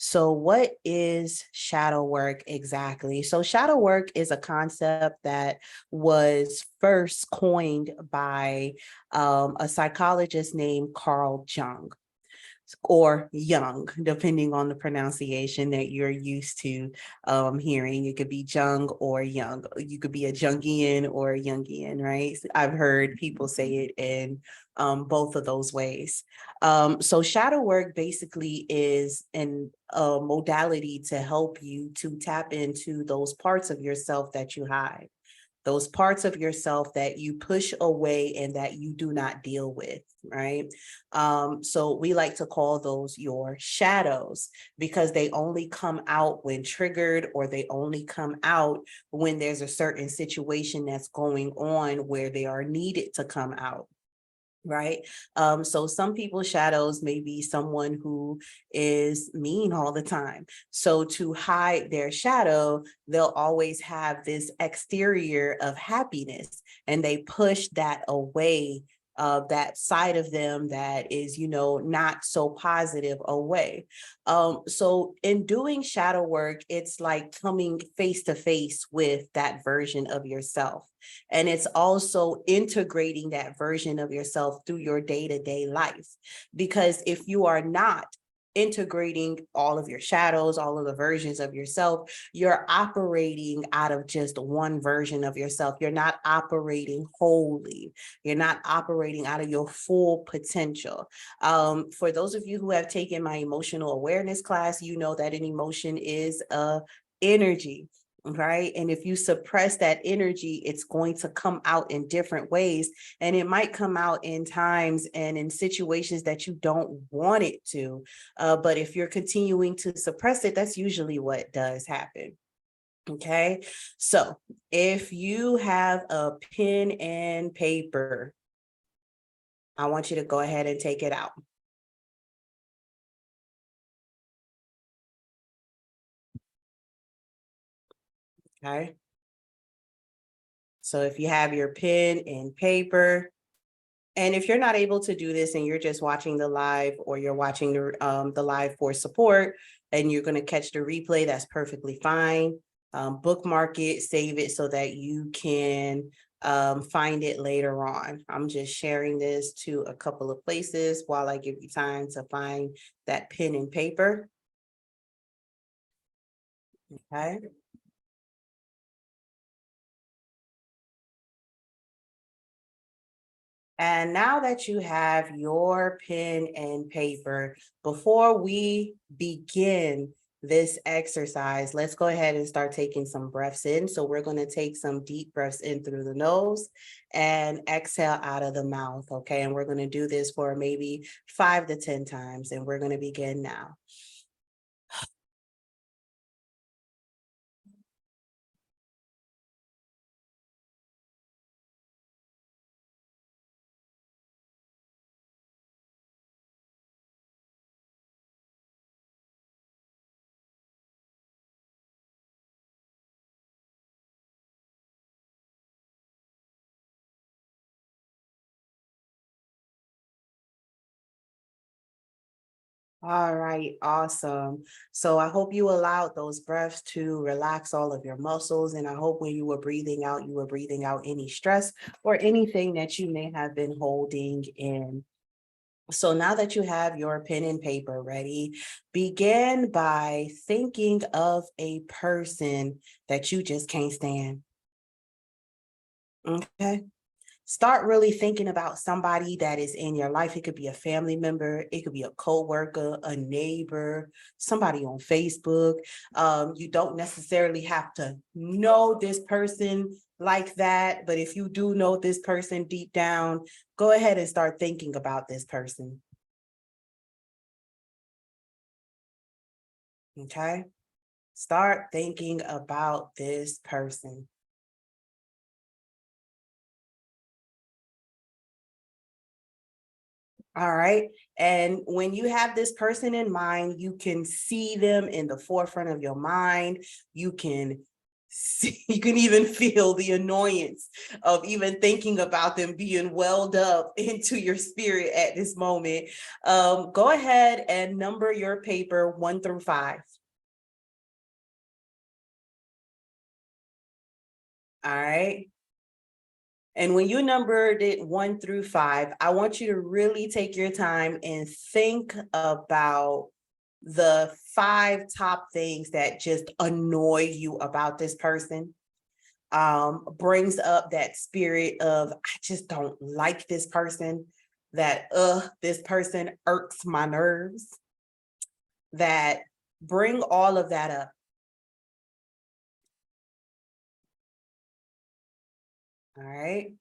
So what is shadow work exactly? So shadow work is a concept that was first coined by a psychologist named Carl Jung, or Young, depending on the pronunciation that you're used to hearing. It could be Jung or Young. You could be a Jungian or a Jungian, right? I've heard people say it in both of those ways. So shadow work basically is a modality to help you to tap into those parts of yourself that you hide, those parts of yourself that you push away and that you do not deal with, right? So we like to call those your shadows, because they only come out when triggered, or they only come out when there's a certain situation that's going on where they are needed to come out. Right. So some people's shadows may be someone who is mean all the time. So to hide their shadow, they'll always have this exterior of happiness, and they push that away, that side of them that is, not so positive, away. So in doing shadow work, it's like coming face to face with that version of yourself. And it's also integrating that version of yourself through your day-to-day life. Because if you are not integrating all of your shadows, all of the versions of yourself, you're operating out of just one version of yourself. You're not operating wholly. You're not operating out of your full potential. For those of you who have taken my emotional awareness class, you know that an emotion is energy. Right. And if you suppress that energy, it's going to come out in different ways. And it might come out in times and in situations that you don't want it to. But if you're continuing to suppress it, that's usually what does happen. Okay. So if you have a pen and paper, I want you to go ahead and take it out. Okay. So if you have your pen and paper, and if you're not able to do this and you're just watching the live, or you're watching the live for support and you're going to catch the replay, that's perfectly fine. Bookmark it, save it so that you can find it later on. I'm just sharing this to a couple of places while I give you time to find that pen and paper. Okay. And now that you have your pen and paper, before we begin this exercise, let's go ahead and start taking some breaths in. So we're going to take some deep breaths in through the nose and exhale out of the mouth. Okay. And we're going to do this for maybe 5 to 10 times. And we're going to begin now. All right, awesome. So I hope you allowed those breaths to relax all of your muscles. And I hope when you were breathing out, you were breathing out any stress or anything that you may have been holding in. So now that you have your pen and paper ready, begin by thinking of a person that you just can't stand. Okay. Start really thinking about somebody that is in your life. It could be a family member, it could be a coworker, a neighbor, somebody on Facebook. You don't necessarily have to know this person like that, but if you do know this person deep down, go ahead and start thinking about this person. Okay? Start thinking about this person. All right. And when you have this person in mind, you can see them in the forefront of your mind. You can See, you can even feel the annoyance of even thinking about them being welled up into your spirit at this moment. Go ahead and number your paper 1 through 5. All right. And when you numbered it 1 through 5, I want you to really take your time and think about the 5 top things that just annoy you about this person. Brings up that spirit of, I just don't like this person, that this person irks my nerves, that bring all of that up. All right.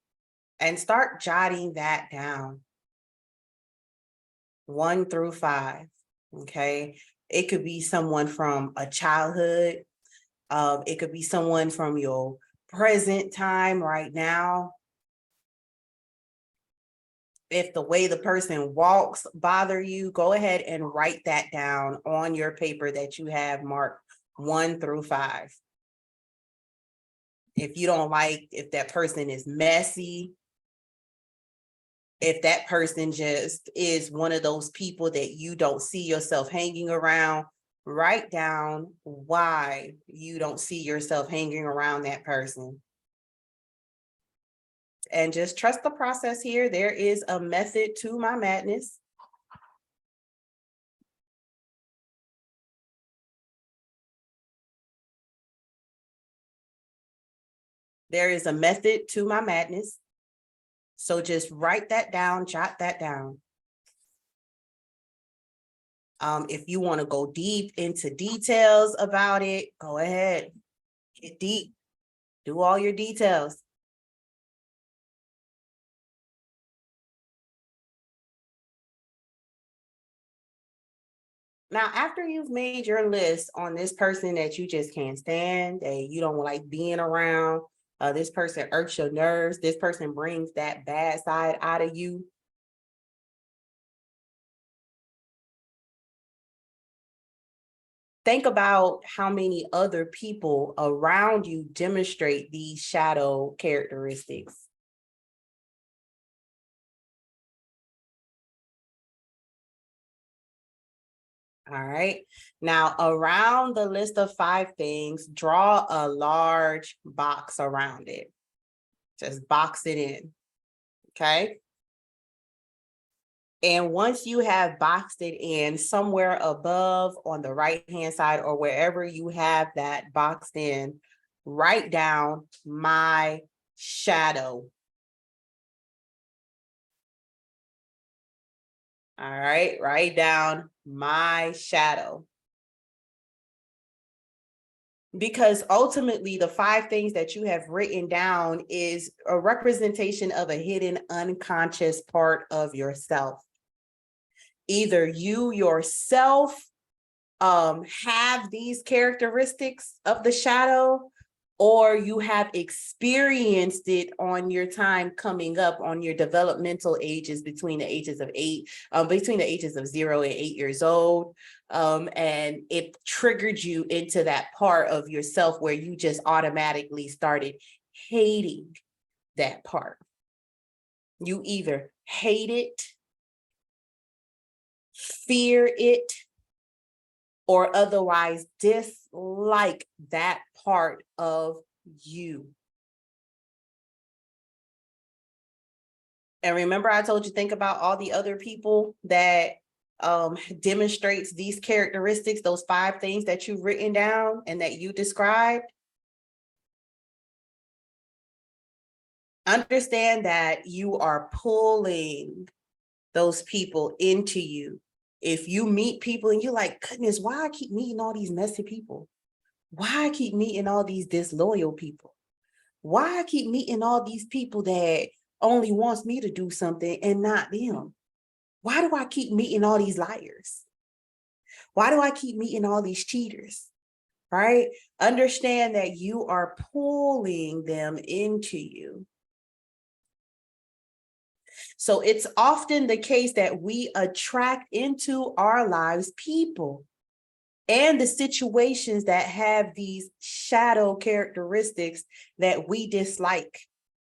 And start jotting that down. 1 through 5. Okay. It could be someone from a childhood. It could be someone from your present time right now. If the way the person walks bother you, go ahead and write that down on your paper that you have marked 1 through 5. If you don't like, if that person is messy, if that person just is one of those people that you don't see yourself hanging around, write down why you don't see yourself hanging around that person. And just trust the process here. There is a method to my madness. There is a method to my madness. So just write that down, jot that down. If you want to go deep into details about it, go ahead, get deep, do all your details. Now, after you've made your list on this person that you just can't stand, that you don't like being around, this person irks your nerves, this person brings that bad side out of you, think about how many other people around you demonstrate these shadow characteristics. All right. Now, around the list of 5 things, draw a large box around it. Just box it in. Okay. And once you have boxed it in, somewhere above on the right-hand side or wherever you have that boxed in, write down my shadow. All right, write down my shadow. Because ultimately, the 5 things that you have written down is a representation of a hidden unconscious part of yourself. Either you yourself have these characteristics of the shadow, or you have experienced it on your time coming up on your developmental ages between the ages of 0 and 8 years old. And it triggered you into that part of yourself where you just automatically started hating that part. You either hate it, fear it, or otherwise dislike that part of you. And remember, I told you, think about all the other people that demonstrates these characteristics, those 5 things that you've written down and that you described. Understand that you are pulling those people into you. If you meet people and you're like, goodness, why I keep meeting all these messy people? Why I keep meeting all these disloyal people? Why I keep meeting all these people that only wants me to do something and not them? Why do I keep meeting all these liars? Why do I keep meeting all these cheaters? Right? Understand that you are pulling them into you. So it's often the case that we attract into our lives people and the situations that have these shadow characteristics that we dislike,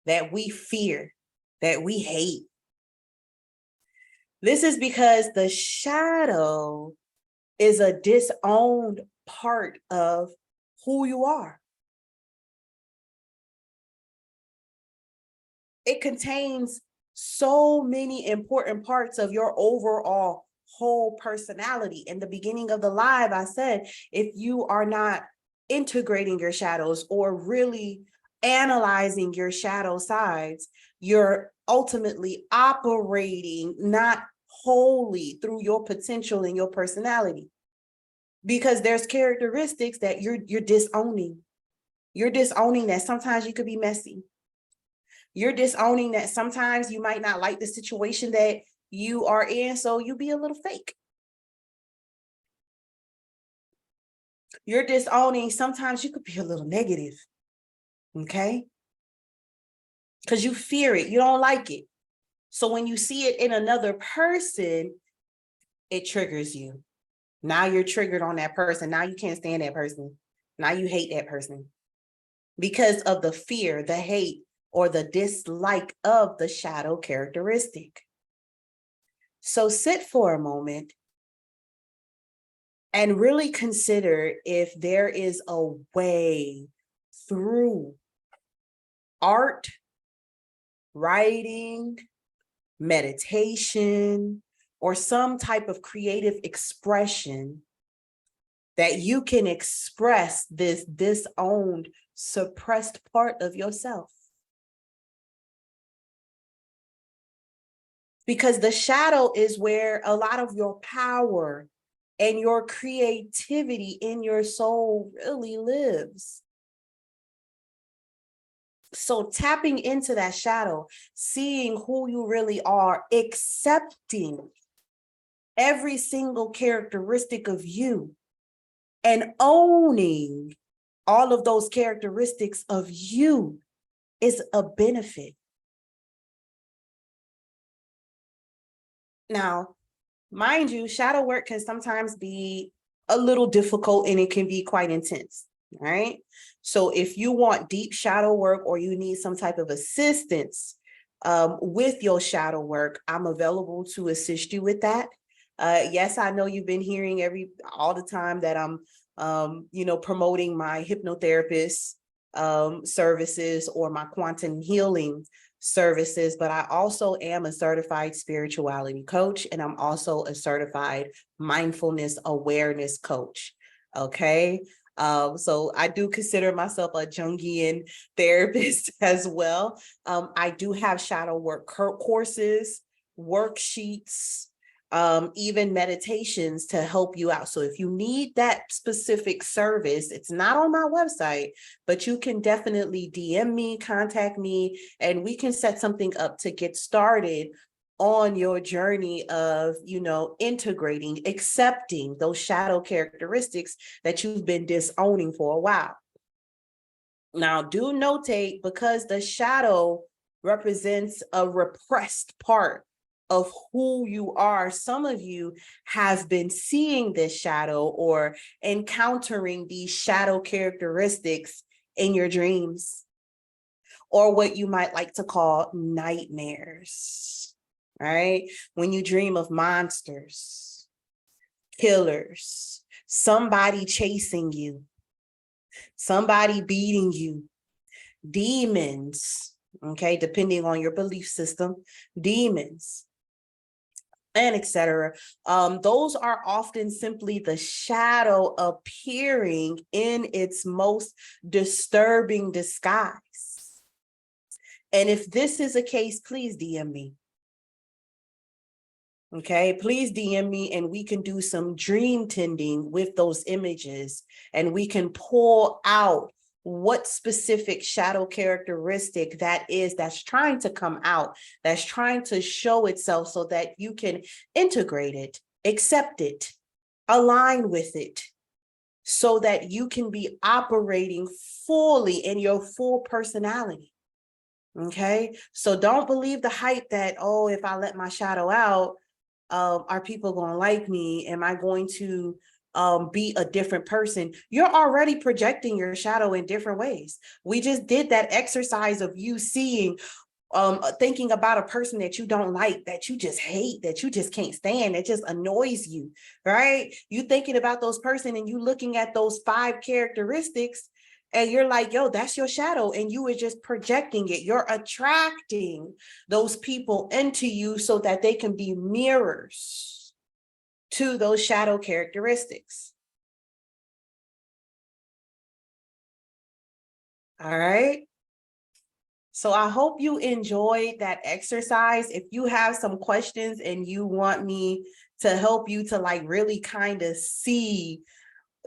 that we fear, that we hate. This is because the shadow is a disowned part of who you are. It contains so many important parts of your overall whole personality. In the beginning of the live, I said, if you are not integrating your shadows or really analyzing your shadow sides, you're ultimately operating not wholly through your potential and your personality, because there's characteristics that you're disowning. You're disowning that sometimes you could be messy. You're disowning that sometimes you might not like the situation that you are in, so you be a little fake. You're disowning sometimes you could be a little negative, okay? Because you fear it, you don't like it. So when you see it in another person, it triggers you. Now you're triggered on that person. Now you can't stand that person. Now you hate that person because of the fear, the hate, or the dislike of the shadow characteristic. So sit for a moment and really consider if there is a way through art, writing, meditation, or some type of creative expression that you can express this disowned, suppressed part of yourself. Because the shadow is where a lot of your power and your creativity in your soul really lives. So tapping into that shadow, seeing who you really are, accepting every single characteristic of you, and owning all of those characteristics of you is a benefit. Now, mind you, shadow work can sometimes be a little difficult and it can be quite intense, right? So if you want deep shadow work or you need some type of assistance with your shadow work, I'm available to assist you with that. Yes, I know you've been hearing all the time that I'm promoting my hypnotherapist services or my quantum healing services, but I also am a certified spirituality coach, and I'm also a certified mindfulness awareness coach. Okay. So I do consider myself a Jungian therapist as well. I do have shadow work courses, worksheets, even meditations to help you out. So if you need that specific service, it's not on my website, but you can definitely DM me, contact me, and we can set something up to get started on your journey of, integrating, accepting those shadow characteristics that you've been disowning for a while. Now, do notate, because the shadow represents a repressed part of who you are, some of you have been seeing this shadow or encountering these shadow characteristics in your dreams, or what you might like to call nightmares, right? When you dream of monsters, killers, somebody chasing you, somebody beating you, demons, okay, depending on your belief system, demons, and etc. Those are often simply the shadow appearing in its most disturbing disguise. And if this is a case, please DM me. Okay, please DM me and we can do some dream tending with those images, and we can pull out what specific shadow characteristic that is that's trying to come out, that's trying to show itself, so that you can integrate it, accept it, align with it, so that you can be operating fully in your full personality. Okay, so don't believe the hype that, oh, if I let my shadow out, are people going to like me? Am I going to be a different person, you're already projecting your shadow in different ways. We just did that exercise of you seeing, thinking about a person that you don't like, that you just hate, that you just can't stand, that just annoys you, right? You thinking about those person and you looking at those 5 characteristics and you're like, yo, that's your shadow. And you were just projecting it. You're attracting those people into you so that they can be mirrors to those shadow characteristics. All right. So I hope you enjoyed that exercise. If you have some questions and you want me to help you to like really kind of see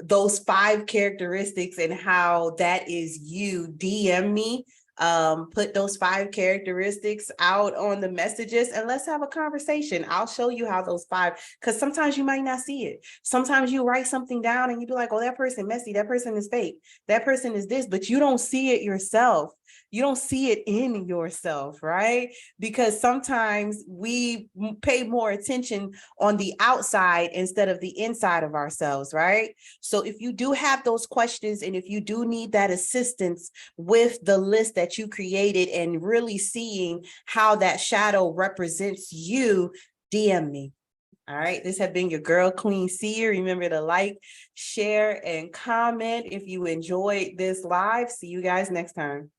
those 5 characteristics and how that is you, DM me, put those 5 characteristics out on the messages and let's have a conversation. I'll show you how those 5, because sometimes you might not see it. Sometimes you write something down and you be like, oh, that person messy, that person is fake, that person is this, but you don't see it yourself. You don't see it in yourself, right? Because sometimes we pay more attention on the outside instead of the inside of ourselves, right? So if you do have those questions and if you do need that assistance with the list that you created and really seeing how that shadow represents you, DM me. All right, this has been your girl, Queen SEER. Remember to like, share, and comment if you enjoyed this live. See you guys next time.